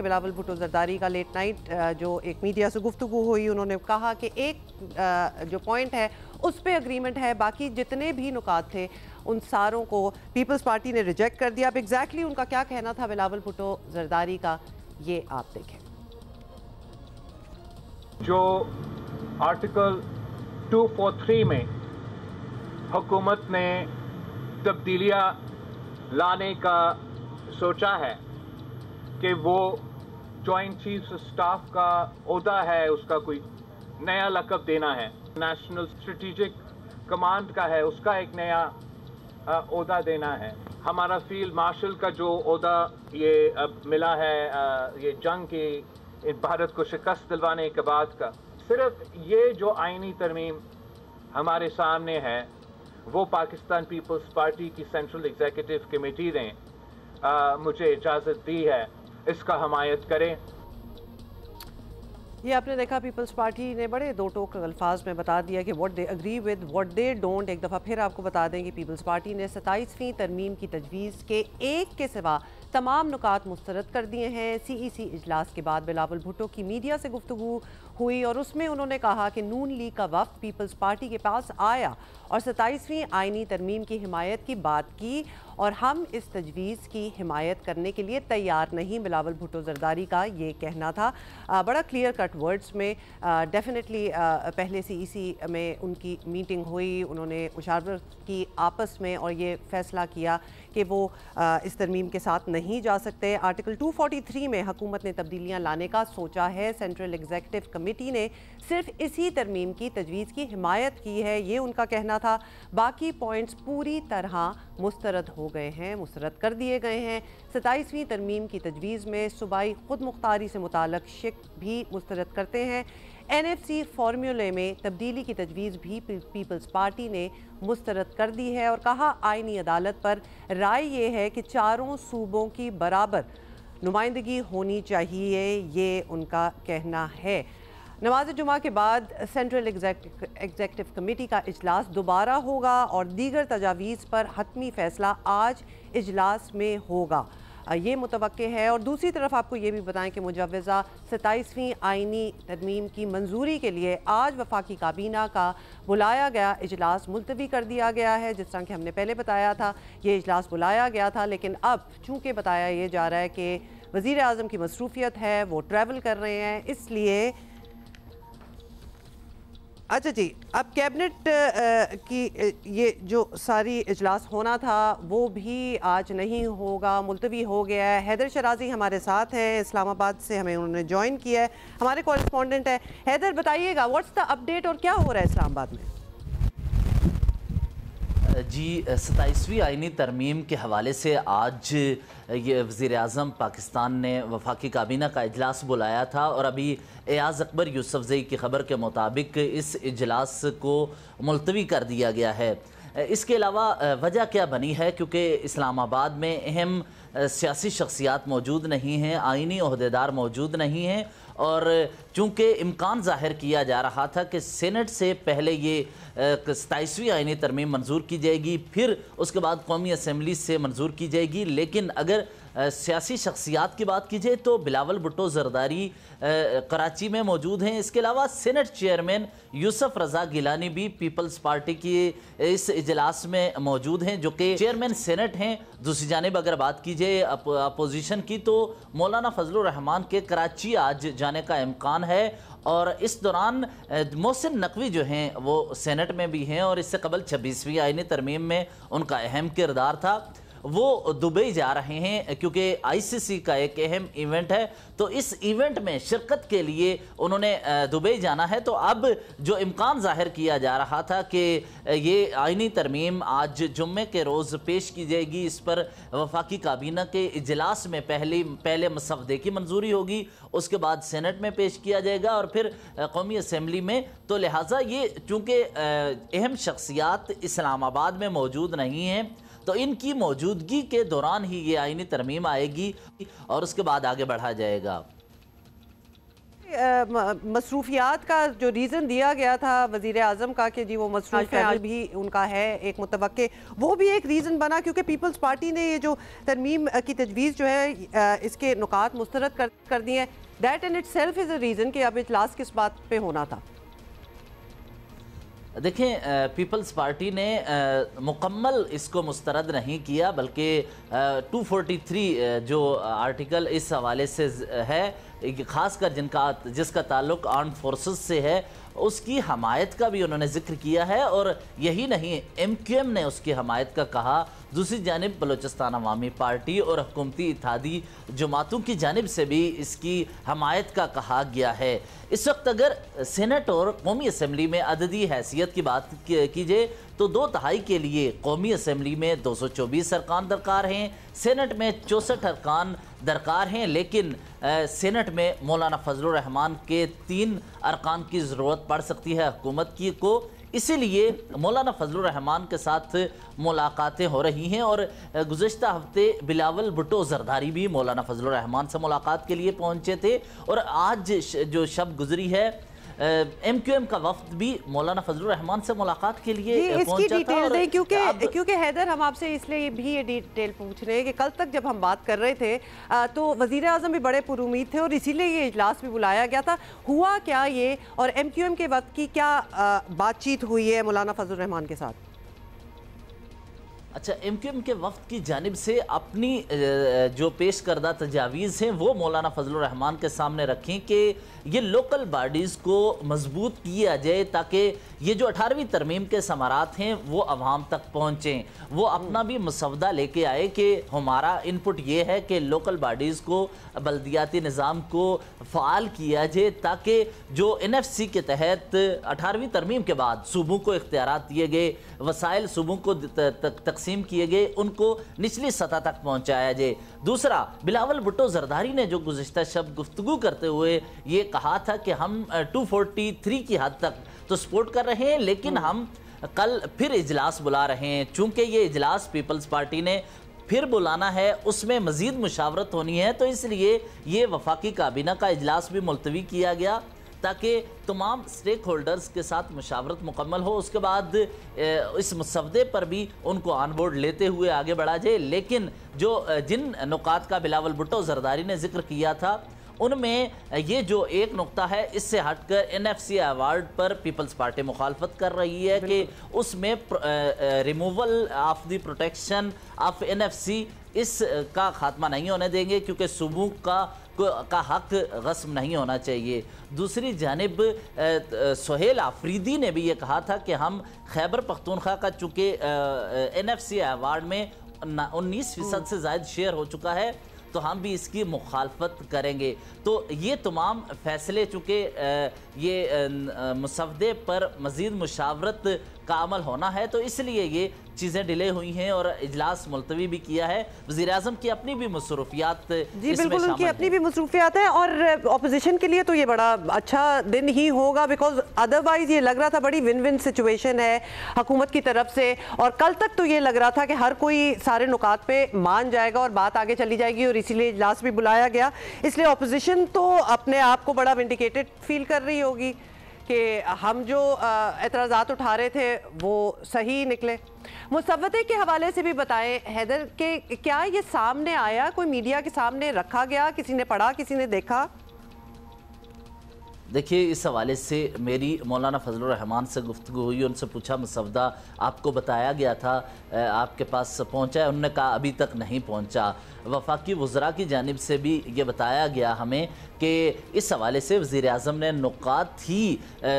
بلاول بھٹو زرداری کا late night جو ایک میڈیا سے گفتگو ہوئی، انہوں نے کہا کہ ایک جو پوائنٹ ہے اس پہ اگریمنٹ ہے، باقی جتنے بھی نکات تھے ان ساروں کو پیپلز پارٹی نے ریجیکٹ کر دیا۔ اب ایگزیکٹلی ان کا کیا کہنا تھا بلاول بھٹو زرداری کا، یہ آپ دیکھیں۔ جو آرٹیکل 243 میں حکومت نے تبدیلیاں لانے کا سوچا ہے کہ وہ جوائنٹ چیف سٹاف کا عہدہ ہے، اس کا کوئی نیا لقب دینا ہے، نیشنل اسٹریٹجک کمانڈ کا ہے، اس کا ایک نیا عہدہ دینا ہے۔ ہمارا فیلڈ مارشل کا جو عہدہ یہ اب ملا ہے یہ جنگ کی بھارت کو شکست دلوانے کے بعد کا، صرف یہ جو آئینی ترمیم ہمارے سامنے ہے وہ پاکستان پیپلز پارٹی کی سینٹرل ایگزیکٹو کمیٹی نے مجھے اجازت دی ہے، اس کا حمایت کریں۔ یہ آپ نے دیکھا پیپلز پارٹی نے بڑے دو ٹوک الفاظ میں بتا دیا کہ what they agree with what they don't۔ ایک دفعہ پھر آپ کو بتا دیں کہ پیپلز پارٹی نے 27ویں ترمیم کی تجویز کے ایک کے سوا تمام نکات مسترد کر دیے ہیں۔ سی ای سی اجلاس کے بعد بلاول بھٹو کی میڈیا سے گفتگو ہوئی اور اس میں انہوں نے کہا کہ نون لیگ کا وفد پیپلز پارٹی کے پاس آیا اور 27ویں آئینی ترمیم کی حمایت کی بات کی اور ہم اس تجویز کی حمایت کرنے کے لیے تیار نہیں۔ بلاول بھٹو زرداری کا یہ کہنا تھا، بڑا کلیئر کٹ ورڈز میں۔ ڈیفینیٹلی پہلے سی ای سی میں ان کی میٹنگ ہوئی، انہوں نے مشاورت کی آپس میں اور یہ فیصلہ کیا کہ وہ اس ترمیم کے ساتھ نہیں جا سکتے۔ آرٹیکل 243 میں حکومت نے تبدیلیاں لانے کا سوچا ہے۔ سینٹرل ایگزیکٹو کمیٹی نے صرف اسی ترمیم کی تجویز کی حمایت کی ہے، یہ ان کا کہنا تھا۔ باقی پوائنٹس پوری طرح مسترد ہو گئے ہیں، مسترد کر دیے گئے ہیں۔ 27ویں ترمیم کی تجویز میں صوبائی خود مختاری سے متعلق شق بھی مسترد کرتے ہیں۔ این ایف سی فارمولے میں تبدیلی کی تجویز بھی پیپلز پارٹی نے مسترد کر دی ہے اور کہا آئینی عدالت پر رائے یہ ہے کہ چاروں صوبوں کی برابر نمائندگی ہونی چاہیے، یہ ان کا کہنا ہے۔ نماز جمعہ کے بعد سینٹرل ایگزیکٹو کمیٹی کا اجلاس دوبارہ ہوگا اور دیگر تجاویز پر حتمی فیصلہ آج اجلاس میں ہوگا، یہ متوقع ہے۔ اور دوسری طرف آپ کو یہ بھی بتائیں کہ مجوزہ 27ویں آئینی ترمیم کی منظوری کے لیے آج وفاقی کابینہ کا بلایا گیا اجلاس ملتوی کر دیا گیا ہے۔ جس طرح کہ ہم نے پہلے بتایا تھا یہ اجلاس بلایا گیا تھا، لیکن اب چونکہ بتایا یہ جا رہا ہے کہ وزیر اعظم کی مصروفیت ہے، وہ ٹریول کر رہے ہیں، اس لیے اچھا جی اب کیبنٹ کی یہ جو ساری اجلاس ہونا تھا وہ بھی آج نہیں ہوگا، ملتوی ہو گیا ہے۔ حیدر شرازی ہمارے ساتھ ہیں، اسلام آباد سے ہمیں انہوں نے جوائن کیا ہے، ہمارے کورسپونڈنٹ ہے۔ حیدر بتائیے گا واٹس دا اپڈیٹ اور کیا ہو رہا ہے اسلام آباد میں؟ جی 27ویں آئینی ترمیم کے حوالے سے آج یہ وزیر اعظم پاکستان نے وفاقی کابینہ کا اجلاس بلایا تھا اور ابھی ایاز اکبر یوسفزئی کی خبر کے مطابق اس اجلاس کو ملتوی کر دیا گیا ہے۔ اس کے علاوہ وجہ کیا بنی ہے، کیونکہ اسلام آباد میں اہم سیاسی شخصیات موجود نہیں ہیں، آئینی عہدیدار موجود نہیں ہیں اور چونکہ امکان ظاہر کیا جا رہا تھا کہ سینٹ سے پہلے یہ 27ویں آئینی ترمیم منظور کی جائے گی، پھر اس کے بعد قومی اسمبلی سے منظور کی جائے گی، لیکن اگر سیاسی شخصیات کی بات کی جائے تو بلاول بھٹو زرداری کراچی میں موجود ہیں۔ اس کے علاوہ سینٹ چیئرمین یوسف رضا گیلانی بھی پیپلز پارٹی کی اس اجلاس میں موجود ہیں، جو کہ چیئرمین سینٹ ہیں۔ دوسری جانب اگر بات کی جائے اپوزیشن کی تو مولانا فضل الرحمان کے کراچی آج جانے کا امکان ہے اور اس دوران محسن نقوی جو ہیں وہ سینٹ میں بھی ہیں اور اس سے قبل 26ویں آئینی ترمیم میں ان کا اہم کردار تھا۔ وہ دبئی جا رہے ہیں کیونکہ آئی سی سی کا ایک اہم ایونٹ ہے، تو اس ایونٹ میں شرکت کے لیے انہوں نے دبئی جانا ہے۔ تو اب جو امکان ظاہر کیا جا رہا تھا کہ یہ آئینی ترمیم آج جمعے کے روز پیش کی جائے گی، اس پر وفاقی کابینہ کے اجلاس میں پہلے مسودے کی منظوری ہوگی، اس کے بعد سینٹ میں پیش کیا جائے گا اور پھر قومی اسمبلی میں۔ تو لہٰذا یہ چونکہ اہم شخصیات اسلام آباد میں موجود نہیں ہیں تو ان کی موجودگی کے دوران ہی یہ آئینی ترمیم آئے گی اور اس کے بعد آگے بڑھا جائے گا۔ مصروفیات کا جو ریزن دیا گیا تھا وزیر اعظم کا کہ جی وہ مصروف ہے بھی ان کا ہے ایک متوقع، وہ بھی ایک ریزن بنا کیونکہ پیپلز پارٹی نے یہ جو ترمیم کی تجویز جو ہے اس کے نکات مسترد کر دی ہیں. That in it self is a reason کہ اب اجلاس کس بات پہ ہونا تھا. دیکھیں پیپلز پارٹی نے مکمل اس کو مسترد نہیں کیا بلکہ 243 جو آرٹیکل اس حوالے سے ہے خاص کر جس کا تعلق آرمڈ فورسز سے ہے اس کی حمایت کا بھی انہوں نے ذکر کیا ہے اور یہی نہیں ایم کیو ایم نے اس کی حمایت کا کہا. دوسری جانب بلوچستان عوامی پارٹی اور حکومتی اتحادی جماعتوں کی جانب سے بھی اس کی حمایت کا کہا گیا ہے. اس وقت اگر سینٹ اور قومی اسمبلی میں عددی حیثیت کی بات کیجئے تو 2/3 کے لیے قومی اسمبلی میں 224 ارکان درکار ہیں، سینٹ میں 64 ارکان درکار ہیں، لیکن سینٹ میں مولانا فضل الرحمان کے 3 ارکان کی ضرورت پڑ سکتی ہے حکومت کو. اسی لیے مولانا فضل الرحمان کے ساتھ ملاقاتیں ہو رہی ہیں اور گزشتہ ہفتے بلاول بھٹو زرداری بھی مولانا فضل الرحمان سے ملاقات کے لیے پہنچے تھے اور آج جو شب گزری ہے ایم کیو ایم کا وفد بھی مولانا فضل الرحمان سے ملاقات کے لیے پہنچا تھا. اس کی ڈیٹیل دیں کیونکہ حیدر ہم آپ سے اس لیے بھی یہ ڈیٹیل پوچھ رہے ہیں کہ کل تک جب ہم بات کر رہے تھے تو وزیر اعظم بھی بڑے پر امید تھے اور اسی لیے یہ اجلاس بھی بلایا گیا تھا. ہوا کیا یہ اور ایم کیو ایم کے وقت کی کیا بات چیت ہوئی ہے مولانا فضل الرحمان کے ساتھ؟ اچھا، ایم کیو ایم کے وفد کی جانب سے اپنی جو پیش کردہ تجاویز ہیں وہ مولانا فضل الرحمان کے سامنے رکھیں کہ یہ لوکل باڈیز کو مضبوط کیا جائے تاکہ یہ جو 18ویں ترمیم کے ثمرات ہیں وہ عوام تک پہنچیں. وہ اپنا بھی مسودہ لے کے آئے کہ ہمارا انپٹ یہ ہے کہ لوکل باڈیز کو بلدیاتی نظام کو فعال کیا جائے تاکہ جو این ایف سی کے تحت 18ویں ترمیم کے بعد صوبوں کو اختیارات دیے گئے، وسائل صوبوں کو تقسیم کیے گئے، ان کو نچلی سطح تک پہنچایا جائے. دوسرا، بلاول بھٹو زرداری نے جو گزشتہ شب گفتگو کرتے ہوئے یہ کہا تھا کہ ہم 243 کی حد تک تو سپورٹ کر رہے ہیں لیکن ہم کل پھر اجلاس بلا رہے ہیں. چونکہ یہ اجلاس پیپلز پارٹی نے پھر بلانا ہے، اس میں مزید مشاورت ہونی ہے، تو اس لیے یہ وفاقی کابینہ کا اجلاس بھی ملتوی کیا گیا تاکہ تمام سٹیک ہولڈرز کے ساتھ مشاورت مکمل ہو. اس کے بعد اس مسودے پر بھی ان کو آن بورڈ لیتے ہوئے آگے بڑھا جائے. لیکن جن نکات کا بلاول بھٹو زرداری نے ذکر کیا تھا ان میں یہ جو ایک نقطہ ہے اس سے ہٹ کر این ایف سی ایوارڈ پر پیپلز پارٹی مخالفت کر رہی ہے کہ اس میں removal of the protection of N F C اس کا خاتمہ نہیں ہونے دیں گے کیونکہ صوبوں کا حق غصب نہیں ہونا چاہیے. دوسری جانب سہیل آفریدی نے بھی یہ کہا تھا کہ ہم خیبر پختونخوا کا چونکہ این ایف سی ایوارڈ میں 19% سے زائد شیئر ہو چکا ہے تو ہم بھی اس کی مخالفت کریں گے. تو یہ تمام فیصلے چونکہ یہ مسودے پر مزید مشاورت کا عمل ہونا ہے تو اس لیے یہ چیزیں ڈیلے ہوئی ہیں اور اجلاس ملتوی بھی کیا ہے. وزیر اعظم کی اپنی بھی مصروفیات جی بالکل ان کی اپنی بھی مصروفیات ہیں اور اپوزیشن کے لیے تو یہ بڑا اچھا دن ہی ہوگا بیکاز ادروائز یہ لگ رہا تھا بڑی ون ون سچویشن ہے حکومت کی طرف سے اور کل تک تو یہ لگ رہا تھا کہ ہر کوئی سارے نکات پہ مان جائے گا اور بات آگے چلی جائے گی اور اسی لیے اجلاس بھی بلایا گیا. اس لیے اپوزیشن تو اپنے آپ کو بڑا ونڈیکیٹڈ فیل کر رہی ہوگی کہ ہم جو اعتراضات اٹھا رہے تھے وہ صحیح نکلے. مسودے کے حوالے سے بھی بتائیں حیدر کہ کیا یہ سامنے آیا، کوئی میڈیا کے سامنے رکھا گیا، کسی نے پڑھا، کسی نے دیکھا؟ دیکھیے اس حوالے سے میری مولانا فضل الرحمان سے گفتگو ہوئی، ان سے پوچھا مسودہ آپ کو بتایا گیا تھا آپ کے پاس پہنچا ہے؟ انہوں نے کہا ابھی تک نہیں پہنچا. وفاقی وزراء کی جانب سے بھی یہ بتایا گیا ہمیں کہ اس حوالے سے وزیر اعظم نے نکات ہی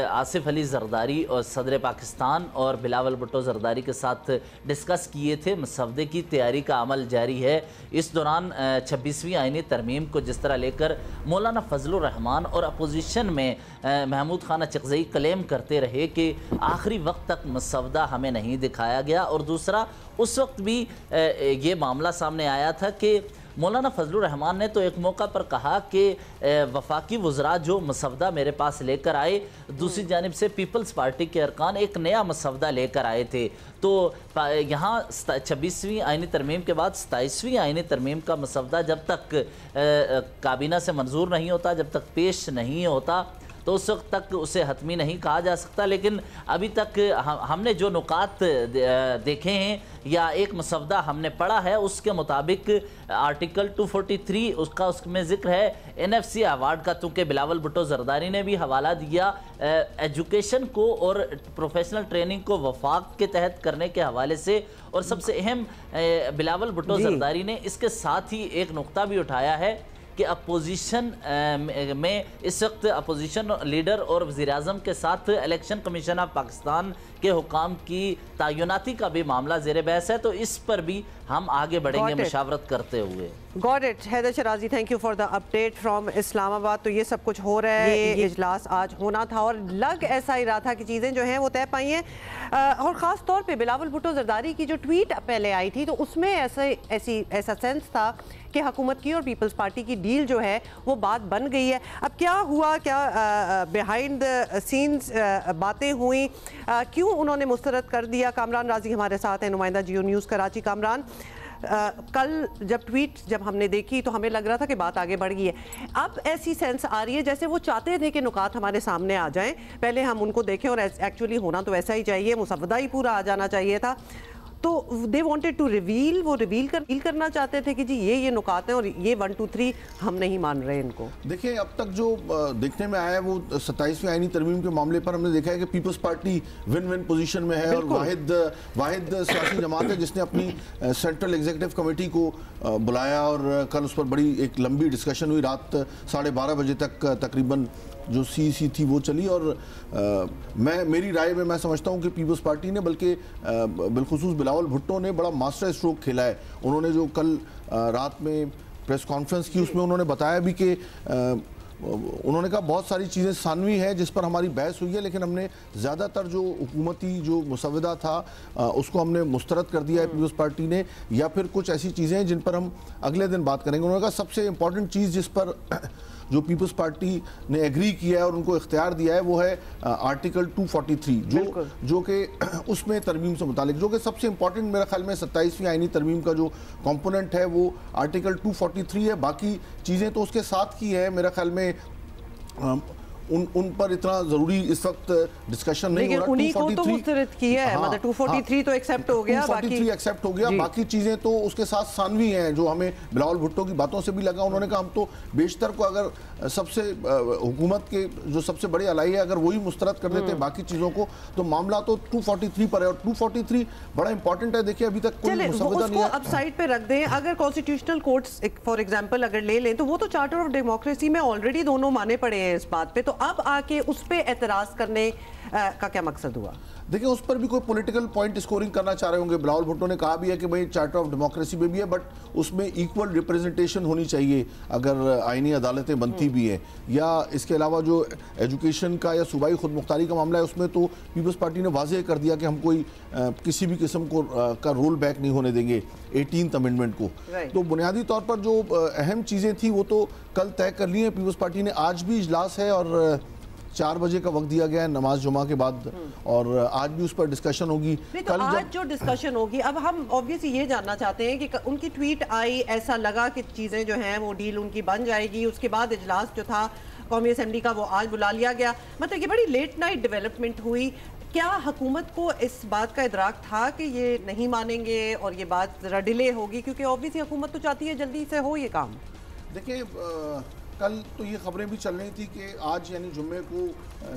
آصف علی زرداری اور صدر پاکستان اور بلاول بھٹو زرداری کے ساتھ ڈسکس کیے تھے. مسودے کی تیاری کا عمل جاری ہے. اس دوران 26ویں آئینی ترمیم کو جس طرح لے کر مولانا فضل الرحمان اور اپوزیشن میں محمود خان اچکزئی کلیم کرتے رہے کہ آخری وقت تک مسودہ ہمیں نہیں دکھایا گیا، اور دوسرا اس وقت بھی یہ معاملہ سامنے آیا تھا کہ مولانا فضل الرحمان نے تو ایک موقع پر کہا کہ وفاقی وزراء جو مسودہ میرے پاس لے کر آئے، دوسری جانب سے پیپلز پارٹی کے ارکان ایک نیا مسودہ لے کر آئے تھے، تو یہاں 26ویں آئینی ترمیم کے بعد 27ویں آئینی ترمیم کا مسودہ جب تک کابینہ سے منظور نہیں ہوتا، جب تک پیش نہیں ہوتا، تو اس وقت تک اسے حتمی نہیں کہا جا سکتا۔ لیکن ابھی تک ہم نے جو نکات دیکھے ہیں یا ایک مسودہ ہم نے پڑھا ہے، اس کے مطابق آرٹیکل 243 اس میں ذکر ہے NFC ایوارڈ کا، چونکہ بلاول بھٹو زرداری نے بھی حوالہ دیا ایجوکیشن کو اور پروفیشنل ٹریننگ کو وفاق کے تحت کرنے کے حوالے سے، اور سب سے اہم بلاول بھٹو زرداری نے اس کے ساتھ ہی ایک نقطہ بھی اٹھایا ہے کہ اپوزیشن میں اس وقت اپوزیشن لیڈر اور وزیراعظم کے ساتھ الیکشن کمیشن آف پاکستان کے حکام کی تعیناتی کا بھی معاملہ زیر بحث ہے، تو اس پر بھی ہم آگے بڑھیں گے مشاورت کرتے ہوئے۔ Got it. Haider شرازی, thank you for the update from اسلام آباد. تو یہ سب کچھ ہو رہا ہے, یہ اجلاس آج ہونا تھا اور لگ ایسا ہی رہا تھا کہ چیزیں جو ہیں وہ طے پائی ہیں, اور خاص طور پہ بلاول بھٹو زرداری کی جو ٹویٹ پہلے آئی تھی تو اس میں ایسا سینس تھا کہ حکومت کی اور پیپلز پارٹی کی ڈیل جو ہے وہ بات بن گئی ہے. اب کیا ہوا, کیا بیہائنڈ سینز باتیں ہوئیں, کیوں انہوں نے مسترد کر دیا؟ کامران رازی ہمارے ساتھ ہیں, نمائندہ جیو نیوز کراچی. کامران, کل جب ہم نے دیکھی تو ہمیں لگ رہا تھا کہ بات آگے بڑھ گئی ہے, اب ایسی سینس آ رہی ہے جیسے وہ چاہتے تھے کہ نکات ہمارے سامنے آ جائیں, پہلے ہم ان کو دیکھیں, اور ایکچولی ہونا تو ایسا ہی چاہیے, مسودہ ہی پورا آ جانا چاہیے تھا. تو they wanted to reveal, وہ ریویل کرنا چاہتے تھے کہ جی یہ نکات ہیں اور یہ 1 2 3 ہم نہیں مان رہے ان کو. دیکھیں اب تک جو دیکھنے میں آیا ہے وہ 27ویں آئینی ترمیم کے معاملے پر ہم نے دیکھا ہے کہ پیپلز پارٹی ون پوزیشن میں ہے, اور واحد سیاسی جماعت ہے جس نے اپنی سینٹرل ایگزیکٹو کمیٹی کو بلایا, اور کل اس پر بڑی ایک لمبی ڈسکشن ہوئی, رات 12:30 بجے تک تقریباً جو سی تھی وہ چلی. اور میری رائے میں سمجھتا ہوں کہ پیپلز پارٹی نے, بلکہ بالخصوص بلاول بھٹو نے بڑا ماسٹر اسٹروک کھیلا ہے. انہوں نے جو کل رات میں پریس کانفرنس کی اس میں انہوں نے بتایا بھی کہ انہوں نے کہا بہت ساری چیزیں ثانوی ہیں جس پر ہماری بحث ہوئی ہے, لیکن ہم نے زیادہ تر جو حکومتی جو مسودہ تھا اس کو ہم نے مسترد کر دیا ہے پیپلز پارٹی نے, یا پھر کچھ ایسی چیزیں ہیں جن پر ہم اگلے دن بات کریں گے. انہوں نے کہا سب سے امپورٹنٹ چیز جس پر جو پیپلز پارٹی نے ایگری کیا ہے اور ان کو اختیار دیا ہے وہ ہے آرٹیکل 243, جو کہ اس میں ترمیم سے متعلق, جو کہ سب سے امپورٹنٹ میرا خیال میں 27ویں آئینی ترمیم کا جو کمپوننٹ ہے وہ آرٹیکل 243 ہے. باقی چیزیں تو اس کے ساتھ کی ہے, میرا خیال میں ان پر اتنا ضروری اس وقت ڈسکشن نہیں ہو رہا. انہی کو تو مسترد کیا ہے, مطلب 243 تو ایکسیپٹ ہو گیا, 243 ایکسیپٹ ہو گیا, باقی چیزیں تو اس کے ساتھ ثانوی ہیں جو ہمیں بلاول بھٹو کی باتوں سے بھی لگا. انہوں نے کہا ہم تو بیشتر کو اگر سب سے حکومت کے جو سب سے بڑے الائی ہے اگر وہی مسترد کر دیتے باقی چیزوں کو تو معاملہ تو 243 پر ہے, اور 243 بڑا امپورٹنٹ ہے. دیکھیں ابھی تک کوئی مسودہ نہیں ہے, اب سائڈ پہ رکھ دیں. اگر کانسٹیٹیوشنل کورٹس فار ایگزامپل اگر لے لیں تو وہ تو چارٹر آف ڈیموکریسی میں آلریڈی دونوں مانے پڑے ہیں اس بات پہ, تو اب آ کے اس پہ اعتراض کرنے کا کیا مقصد ہوا؟ دیکھیں اس پر بھی کوئی پولیٹیکل پوائنٹ اسکورنگ کرنا چاہ رہے ہوں گے. بلاول بھٹو نے کہا بھی ہے کہ بھئی چارٹر آف ڈیموکریسی میں بھی ہے, بٹ اس میں ایکول ریپریزنٹیشن ہونی چاہیے اگر آئینی عدالتیں بنتی بھی ہیں. یا اس کے علاوہ جو ایجوکیشن کا یا صوبائی خود مختاری کا معاملہ ہے اس میں تو پیپلز پارٹی نے واضح کر دیا کہ ہم کوئی کسی بھی قسم کا رول بیک نہیں ہونے دیں گے 18th امینڈمنٹ کو. تو بنیادی طور پر جو اہم چیزیں تھیں وہ تو کل طے کر لی ہیں پیپلز پارٹی نے. آج بھی اجلاس ہے اور 4 بجے کا وقت دیا گیا ہے نماز جمعہ کے بعد, اور آج بھی اس پر ڈسکشن ہوگی. آج جو ڈسکشن ہوگی, اب ہم obviously یہ جاننا چاہتے ہیں کہ ان کی ٹویٹ آئی, ایسا لگا کہ چیزیں جو ہیں وہ ڈیل ان کی بن جائے گی, اس کے بعد اجلاس جو تھا قومی اسمبلی کا وہ آج بلا لیا گیا, مطلب یہ بڑی لیٹ نائٹ ڈیولپمنٹ ہوئی. کیا حکومت کو اس بات کا ادراک تھا کہ یہ نہیں مانیں گے اور یہ بات ذرا ڈیلے ہوگی, کیونکہ obviously حکومت تو چاہتی ہے جلدی سے ہو یہ کام؟ دیکھیں کل تو یہ خبریں بھی چل رہی تھی کہ آج یعنی جمعے کو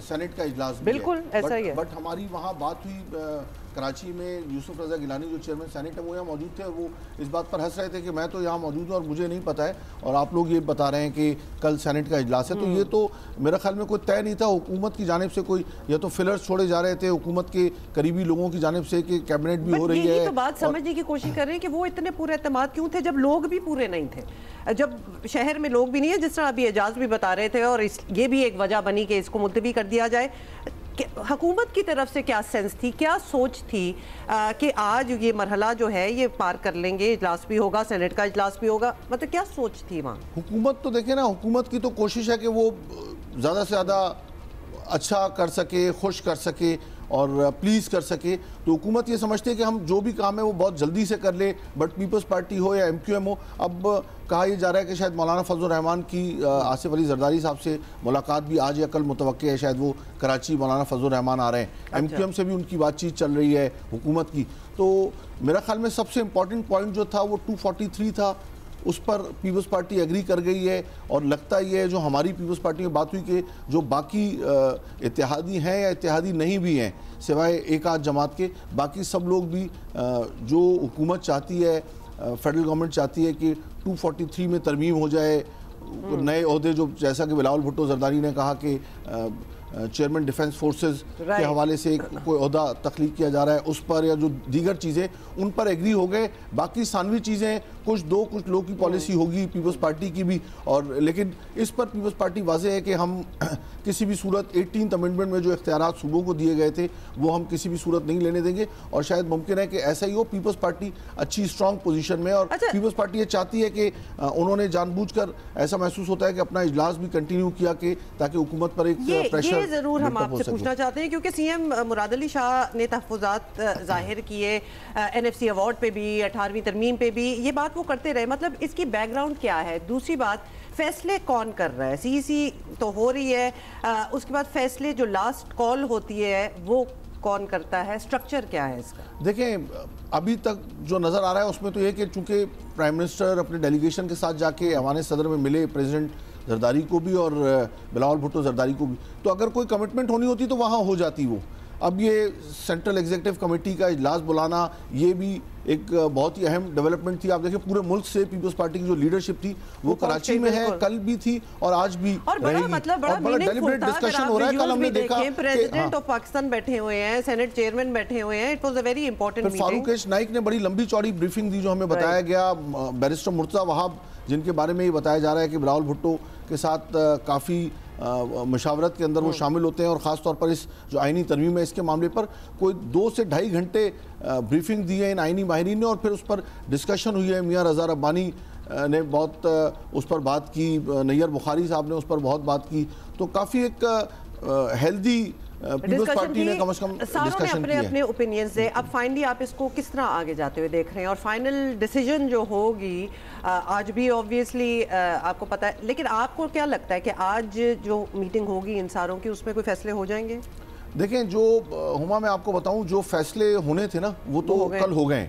سینٹ کا اجلاس بھی ہے, بالکل ایسا ہی ہے, بٹ ہماری وہاں بات ہوئی کراچی میں. یوسف رضا گیلانی جو چیئرمین سینٹ ہے وہ یہاں موجود تھے, اور وہ اس بات پر ہنس رہے تھے کہ میں تو یہاں موجود ہوں اور مجھے نہیں پتا ہے, اور آپ لوگ یہ بتا رہے ہیں کہ کل سینٹ کا اجلاس ہے. تو یہ تو میرا خیال میں کوئی طے نہیں تھا حکومت کی جانب سے, کوئی یا تو فلرز چھوڑے جا رہے تھے حکومت کے قریبی لوگوں کی جانب سے کہ کیبنٹ بھی ہو رہی ہے. یہی تو بات سمجھنے کی کوشش کر رہے ہیں کہ وہ اتنے پورے اعتماد کیوں تھے جب لوگ بھی پورے نہیں تھے, جب شہر میں لوگ بھی نہیں ہیں, جس طرح ابھی اعجاز بھی بتا رہے تھے, اور یہ بھی ایک وجہ بنی کہ اس کو ملتوی کر دیا جائے. حکومت کی طرف سے کیا سینس تھی, کیا سوچ تھی کہ آج یہ مرحلہ جو ہے یہ پار کر لیں گے, اجلاس بھی ہوگا, سینٹ کا اجلاس بھی ہوگا, مطلب کیا سوچ تھی وہاں؟ حکومت تو دیکھیں نا, حکومت کی تو کوشش ہے کہ وہ زیادہ سے زیادہ اچھا کر سکے, خوش کر سکے اور پلیز کر سکے. تو حکومت یہ سمجھتے ہے کہ ہم جو بھی کام ہے وہ بہت جلدی سے کر لے, بٹ پیپلز پارٹی ہو یا ایم کیو ایم ہو. اب کہا یہ جا رہا ہے کہ شاید مولانا فضل الرحمان کی آصف علی زرداری صاحب سے ملاقات بھی آج یا کل متوقع ہے, شاید وہ کراچی مولانا فضل الرحمان آ رہے ہیں. ایم کیو ایم سے بھی ان کی بات چیت چل رہی ہے حکومت کی. تو میرا خیال میں سب سے امپورٹنٹ پوائنٹ جو تھا وہ 243 تھا, اس پر پیپلز پارٹی ایگری کر گئی ہے. اور لگتا یہ ہے جو ہماری پیپلز پارٹی میں بات ہوئی کہ جو باقی اتحادی ہیں یا اتحادی نہیں بھی ہیں سوائے ایک آدھ جماعت کے, باقی سب لوگ بھی جو حکومت چاہتی ہے, فیڈرل گورنمنٹ چاہتی ہے کہ 243 میں ترمیم ہو جائے. نئے عہدے جو جیسا کہ بلاول بھٹو زرداری نے کہا کہ چیئرمین ڈیفنس فورسز کے حوالے سے کوئی عہدہ تخلیق کیا جا رہا ہے, اس پر یا جو دیگر چیزیں ان پر ایگری ہو گئے. باقی ثانوی چیزیں کچھ لوگ کی پالیسی ہوگی پیپلز پارٹی کی بھی, اور لیکن اس پر پیپلز پارٹی واضح ہے کہ ہم کسی بھی صورت 18th امینڈمنٹ میں جو اختیارات صوبوں کو دیے گئے تھے وہ ہم کسی بھی صورت نہیں لینے دیں گے. اور شاید ممکن ہے کہ ایسا ہی ہو, پیپلز پارٹی اچھی اسٹرانگ پوزیشن میں, اور پیپلز پارٹی یہ چاہتی ہے کہ انہوں نے جان بوجھ کر ایسا محسوس ہوتا ہے کہ اپنا اجلاس بھی کنٹینیو کیا کہ تاکہ حکومت پر ایک پریشر. یہ ضرور ہم آپ سے پوچھنا چاہتے ہیں کیونکہ سی ایم مراد علی شاہ نے تحفظات ظاہر کیے این ایف سی ایوارڈ پہ بھی, 18ویں ترمیم پہ بھی, یہ بات وہ کرتے رہے. مطلب اس کی بیک گراؤنڈ کیا ہے؟ دوسری بات, فیصلے کون کر رہا ہے؟ سی سی تو ہو رہی ہے, اس کے بعد فیصلے جو لاسٹ کال ہوتی ہے وہ کون کرتا ہے؟ سٹرکچر کیا ہے اس کا؟ دیکھیں ابھی تک جو نظر آ رہا ہے اس میں تو یہ کہ چونکہ پرائم منسٹر اپنے ڈیلیگیشن کے ساتھ جا کے ایوان صدر میں ملے پریزیڈنٹ زرداری کو بھی اور بلاول بھٹو زرداری کو بھی, تو اگر کوئی کمٹمنٹ ہونی ہوتی تو وہاں ہو جاتی وہ. اب یہ سینٹرل ایگزیکٹو کمیٹی کا اجلاس بلانا یہ بھی ایک بہت ہی اہم ڈیولپمنٹ تھی. آپ دیکھیں پورے ملک سے پیپلز پارٹی کی جو لیڈرشپ تھی وہ کراچی میں ہے, کل بھی تھی اور آج بھی رہے گی. مطلب بڑا ڈیلیبریٹ ڈسکشن ہو رہا ہے. کل ہم نے دیکھا پریزیڈنٹ آف پاکستان بیٹھے ہوئے ہیں, سینٹ چیئرمین بیٹھے ہوئے ہیں. It was a very important meeting. Farooq H Naek نے بڑی لمبی چوڑی بریفنگ دی جو ہمیں بتایا گیا. بیرسٹر مرتضیٰ وہاب جن کے بارے میں یہ بتایا جا رہا ہے کہ بلاول بھٹو کے ساتھ کافی مشاورت کے اندر وہ شامل ہوتے ہیں, اور خاص طور پر اس جو آئینی ترمیم ہے اس کے معاملے پر کوئی 2 سے 2.5 گھنٹے بریفنگ دی ہے ان آئینی ماہرین نے, اور پھر اس پر ڈسکشن ہوئی ہے. میاں رضا ربانی نے بہت اس پر بات کی, نیر بخاری صاحب نے اس پر بہت بات کی. تو کافی ایک ہیلدی پیپلز پارٹی نے کم از کم ڈسکشن کی ہے. اپنے اوپینینز دے. اب فائنلی آپ اس کو کس طرح آگے جاتے ہوئے دیکھ رہے ہیں؟ اور فائنل ڈیسیجن جو ہوگی آج بھی اوبویسلی آپ کو پتا ہے, لیکن آپ کو کیا لگتا ہے کہ آج جو میٹنگ ہوگی ان ساروں کی اس میں کوئی فیصلے ہو جائیں گے؟ دیکھیں جو ہما میں آپ کو بتاؤں جو فیصلے ہونے تھے نا وہ تو کل ہو گئے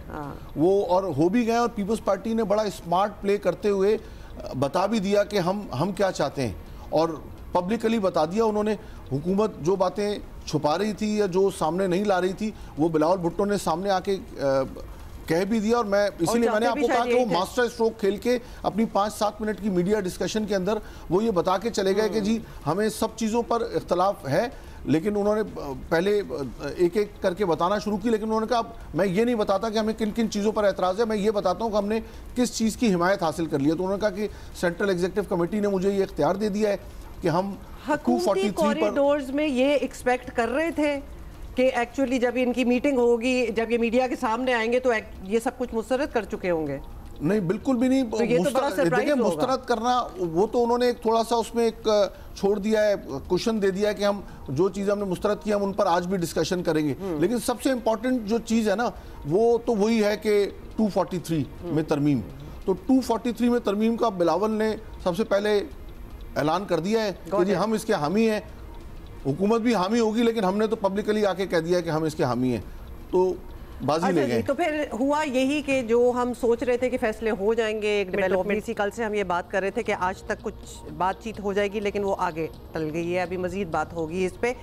وہ, اور ہو بھی گئے. اور پیپلز پارٹی نے بڑا اسمارٹ پلے کرتے ہوئے بتا بھی دیا کہ ہم کیا چاہتے ہیں, اور پبلکلی بتا دیا انہوں نے. حکومت جو باتیں چھپا رہی تھی یا جو سامنے نہیں لا رہی تھی وہ بلاول بھٹو نے سامنے آ کے کہہ بھی دیا. اور میں اسی لیے میں نے آپ کو کہا کہ وہ ماسٹر اسٹروک کھیل کے اپنی 5-7 منٹ کی میڈیا ڈسکشن کے اندر وہ یہ بتا کے چلے گئے کہ جی ہمیں سب چیزوں پر اختلاف ہے, لیکن انہوں نے پہلے ایک ایک کر کے بتانا شروع کی. لیکن انہوں نے کہا میں یہ نہیں بتاتا کہ ہمیں کن کن چیزوں پر اعتراض ہے, میں یہ بتاتا ہوں کہ ہم نے کس چیز کی حمایت حاصل کر لی ہے. تو انہوں نے کہا کہ سینٹرل ایگزیکٹو کمیٹی نے مجھے یہ اختیار دے دیا ہے کہ ہم حکومتی کوریڈورز میں یہ ایکسپیکٹ کر رہے تھے کہ ایکچولی جب ان کی میٹنگ ہوگی, جب یہ میڈیا کے سامنے آئیں گے تو یہ سب کچھ مسترد کر چکے ہوں گے؟ نہیں بالکل بھی نہیں. دیکھیں مسترد کرنا وہ تو انہوں نے ایک تھوڑا سا اس میں ایک چھوڑ دیا ہے, کوشن دے دیا ہے کہ ہم جو چیزیں ہم نے مسترد کی ہم ان پر آج بھی ڈسکشن کریں گے. لیکن سب سے امپورٹنٹ جو چیز ہے نا وہ تو وہی ہے کہ 243 میں ترمیم. تو 243 میں ترمیم کا بلاول نے سب سے پہلے اعلان کر دیا ہے کہ جی ہم اس کے حامی ہیں. حکومت بھی حامی ہوگی لیکن ہم نے تو پبلکلی آ کے کہہ دیا ہے کہ ہم اس کے حامی ہیں. تو بازی لے گئے. تو پھر ہوا یہی کہ جو ہم سوچ رہے تھے کہ فیصلے ہو جائیں گے, ایک ڈیولپمنٹ سی, کل سے ہم یہ بات کر رہے تھے کہ آج تک کچھ بات چیت ہو جائے گی لیکن وہ آگے ٹل گئی ہے, ابھی مزید بات ہوگی اس پہ.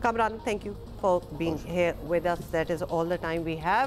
Kamran, thank you for being here with us. That is all the time we have.